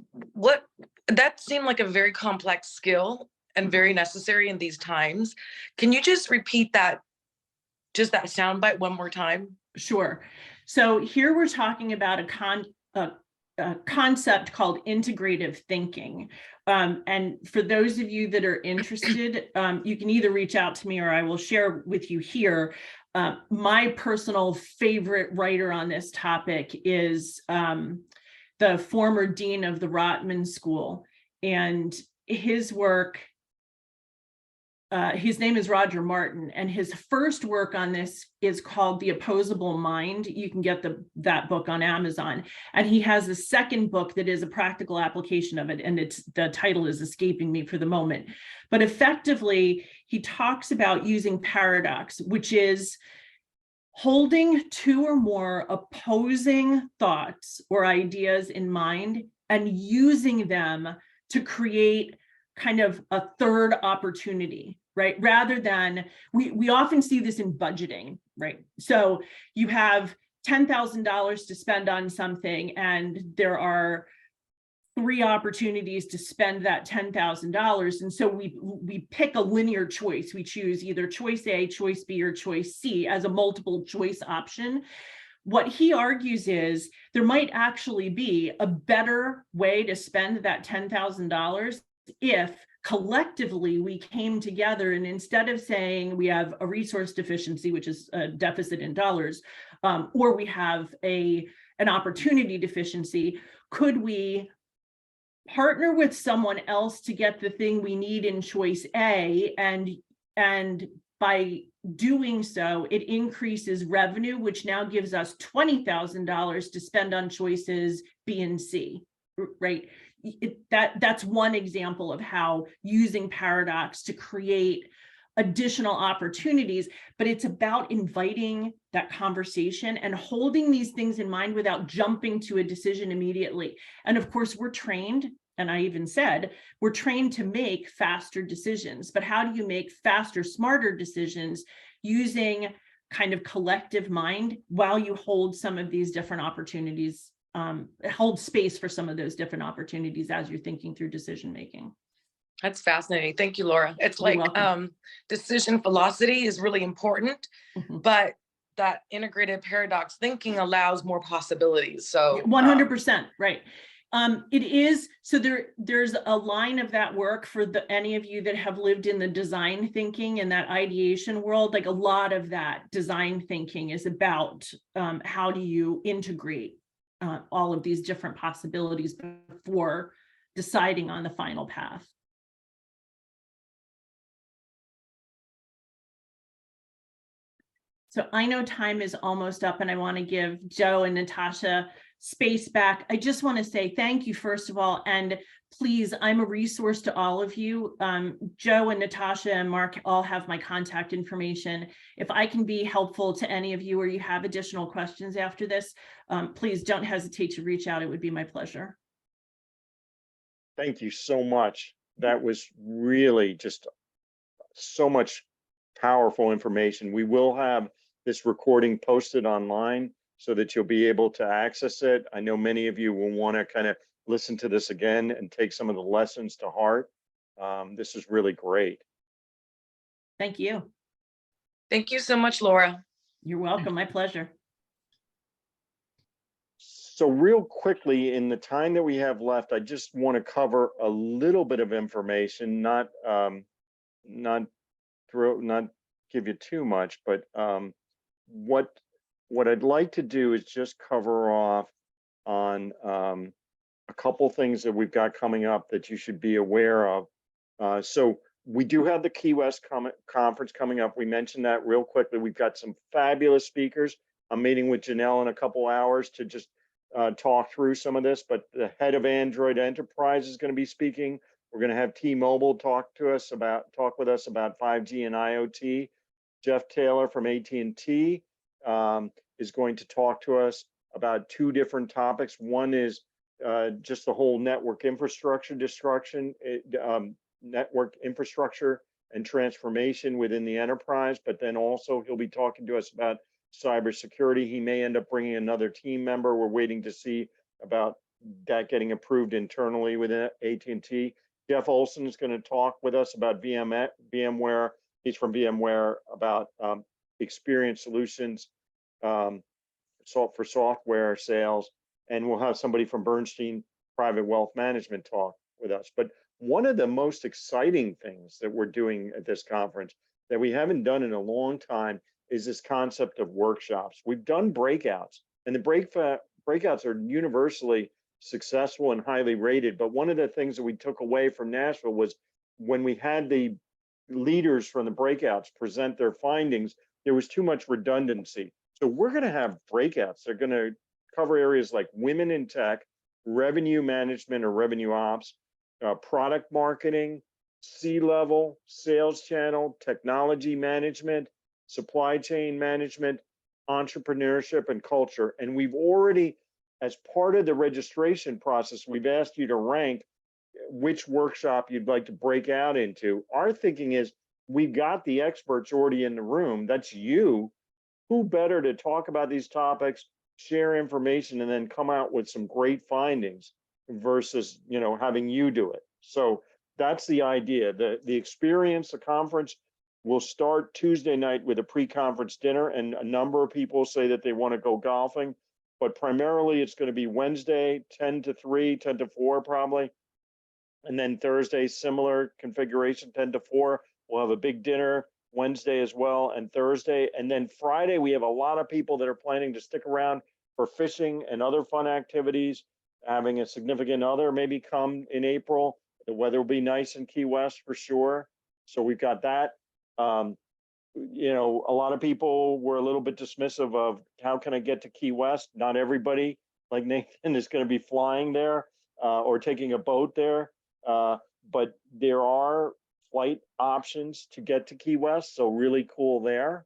[SPEAKER 2] that seemed like a very complex skill and very necessary in these times. Can you just repeat that, just that soundbite one more time?
[SPEAKER 5] Sure. So here we're talking about a concept called integrative thinking. And for those of you that are interested, you can either reach out to me or I will share with you here. My personal favorite writer on this topic is the former dean of the Rotman School, and his work, his name is Roger Martin, and his first work on this is called The Opposable Mind. You can get that book on Amazon. And he has a second book that is a practical application of it, and the title is escaping me for the moment. But effectively, he talks about using paradox, which is holding two or more opposing thoughts or ideas in mind and using them to create kind of a third opportunity, right? Rather than, we often see this in budgeting, right? So you have $10,000 to spend on something, and there are 3 opportunities to spend that $10,000. And so we pick a linear choice. We choose either choice A, choice B, or choice C as a multiple choice option. What he argues is there might actually be a better way to spend that $10,000 if collectively we came together, and instead of saying we have a resource deficiency, which is a deficit in dollars, or we have an opportunity deficiency, could we partner with someone else to get the thing we need in choice A, and by doing so, it increases revenue, which now gives us $20,000 to spend on choices B and C, right? That's one example of how using paradox to create additional opportunities, but it's about inviting that conversation and holding these things in mind without jumping to a decision immediately. And of course, we're trained, and I even said, we're trained to make faster decisions, but how do you make faster, smarter decisions using kind of collective mind while you hold some of these different opportunities, hold space for some of those different opportunities as you're thinking through decision making.
[SPEAKER 2] That's fascinating. Thank you, Laura. It's
[SPEAKER 5] You're
[SPEAKER 2] like
[SPEAKER 5] welcome.
[SPEAKER 2] decision velocity is really important, but that integrated paradox thinking allows more possibilities. So
[SPEAKER 5] 100%, right. It is, so there's a line of that work for any of you that have lived in the design thinking and that ideation world. Like a lot of that design thinking is about how do you integrate all of these different possibilities before deciding on the final path. So I know time is almost up, and I want to give Joe and Natasha space back. I just want to say thank you, first of all, and please, I'm a resource to all of you. Joe and Natasha and Mark all have my contact information. If I can be helpful to any of you or you have additional questions after this, please don't hesitate to reach out. It would be my pleasure.
[SPEAKER 1] Thank you so much. That was really just so much powerful information. We will have this recording posted online so that you'll be able to access it. I know many of you will want to kind of listen to this again and take some of the lessons to heart. This is really great.
[SPEAKER 5] Thank you.
[SPEAKER 2] thank you so much, Laura.
[SPEAKER 5] You're welcome. My pleasure.
[SPEAKER 1] So real quickly, in the time that we have left, I just want to cover a little bit of information, not give you too much, but what I'd like to do is just cover off on a couple things that we've got coming up that you should be aware of. So we do have the Key West conference coming up. We mentioned that real quickly. We've got some fabulous speakers. I'm meeting with Janelle in a couple hours to just talk through some of this, but the head of Android Enterprise is going to be speaking. We're going to have T-Mobile talk with us about 5G and IoT. Jeff Taylor from AT&T, is going to talk to us about two different topics. One is just the whole network infrastructure destruction, network infrastructure and transformation within the enterprise, but then also he'll be talking to us about cybersecurity. He may end up bringing another team member. We're waiting to see about that getting approved internally within AT&T. Jeff Olson is going to talk with us about VMware. He's from VMware, about experience solutions for software sales. And we'll have somebody from Bernstein Private Wealth Management talk with us. But one of the most exciting things that we're doing at this conference that we haven't done in a long time is this concept of workshops. We've done breakouts, and the breakouts are universally successful and highly rated. But one of the things that we took away from Nashville was when we had the leaders from the breakouts present their findings, there was too much redundancy. So we're going to have breakouts. They're going to cover areas like women in tech, revenue management or revenue ops, product marketing, C-level, sales channel, technology management, supply chain management, entrepreneurship, and culture. And we've already, as part of the registration process, we've asked you to rank which workshop you'd like to break out into. Our thinking is we've got the experts already in the room. That's you. Who better to talk about these topics, share information, and then come out with some great findings versus, you know, having you do it. So that's the idea. The experience, the conference will start Tuesday night with a pre-conference dinner, and a number of people say that they want to go golfing, but primarily it's going to be Wednesday, 10 to 3, 10 to 4 probably. And then Thursday, similar configuration, 10 to 4. We'll have a big dinner Wednesday as well, and Thursday. And then Friday, we have a lot of people that are planning to stick around for fishing and other fun activities, having a significant other maybe come in April. The weather will be nice in Key West for sure. So we've got that. You know, a lot of people were a little bit dismissive of how can I get to Key West? Not everybody, like Nathan, is going to be flying there or taking a boat there. But there are flight options to get to Key West, so really cool there.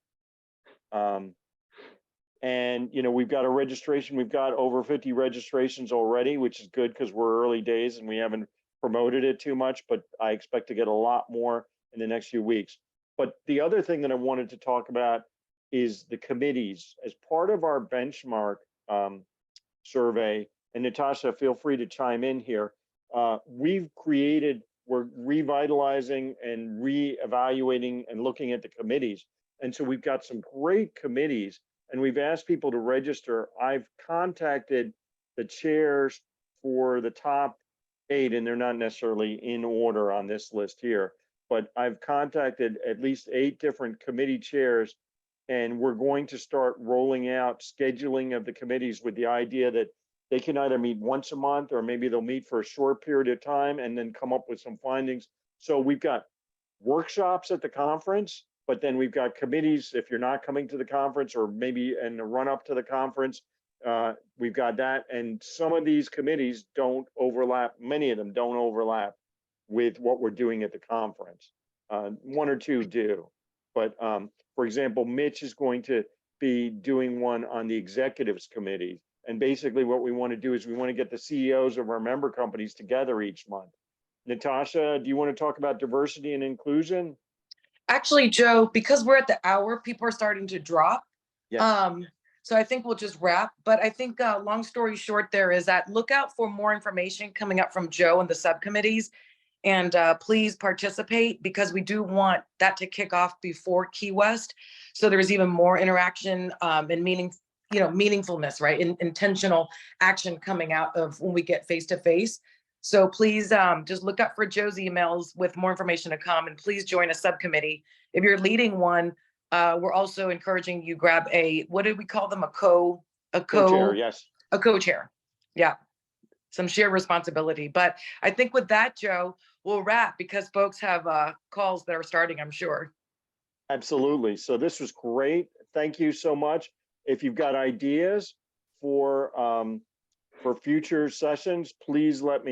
[SPEAKER 1] And, you know, we've got a registration. We've got over 50 registrations already, which is good because we're early days and we haven't promoted it too much, but I expect to get a lot more in the next few weeks. But the other thing that I wanted to talk about is the committees. As part of our benchmark survey, and Natasha, feel free to chime in here, we're revitalizing and re-evaluating and looking at the committees. And so we've got some great committees, and we've asked people to register. I've contacted the chairs for the top 8, and they're not necessarily in order on this list here, but I've contacted at least 8 different committee chairs, and we're going to start rolling out scheduling of the committees with the idea that they can either meet once a month or maybe they'll meet for a short period of time and then come up with some findings. So we've got workshops at the conference, but then we've got committees if you're not coming to the conference or maybe in the run up to the conference. We've got that, and some of these committees don't overlap. Many of them don't overlap with what we're doing at the conference. 1 or 2 do, but for example, Mitch is going to be doing one on the executives committee. And basically what we want to do is we want to get the CEOs of our member companies together each month. Natasha, do you want to talk about diversity and inclusion?
[SPEAKER 2] Actually, Joe, because we're at the hour, people are starting to drop.
[SPEAKER 1] Yes.
[SPEAKER 2] So I think we'll just wrap. But I think long story short there is that look out for more information coming up from Joe and the subcommittees. And please participate, because we do want that to kick off before Key West. So there's even more interaction and meaningfulness, right? Intentional action coming out of when we get face to face. So please just look up for Joe's emails with more information to come, and please join a subcommittee. If you're leading one, we're also encouraging you grab what did we call them? A co-chair,
[SPEAKER 1] yes.
[SPEAKER 2] A co-chair. Yeah. Some shared responsibility. But I think with that, Joe, we'll wrap because folks have calls that are starting, I'm sure.
[SPEAKER 1] Absolutely. So this was great. Thank you so much. If you've got ideas for future sessions, please let me know.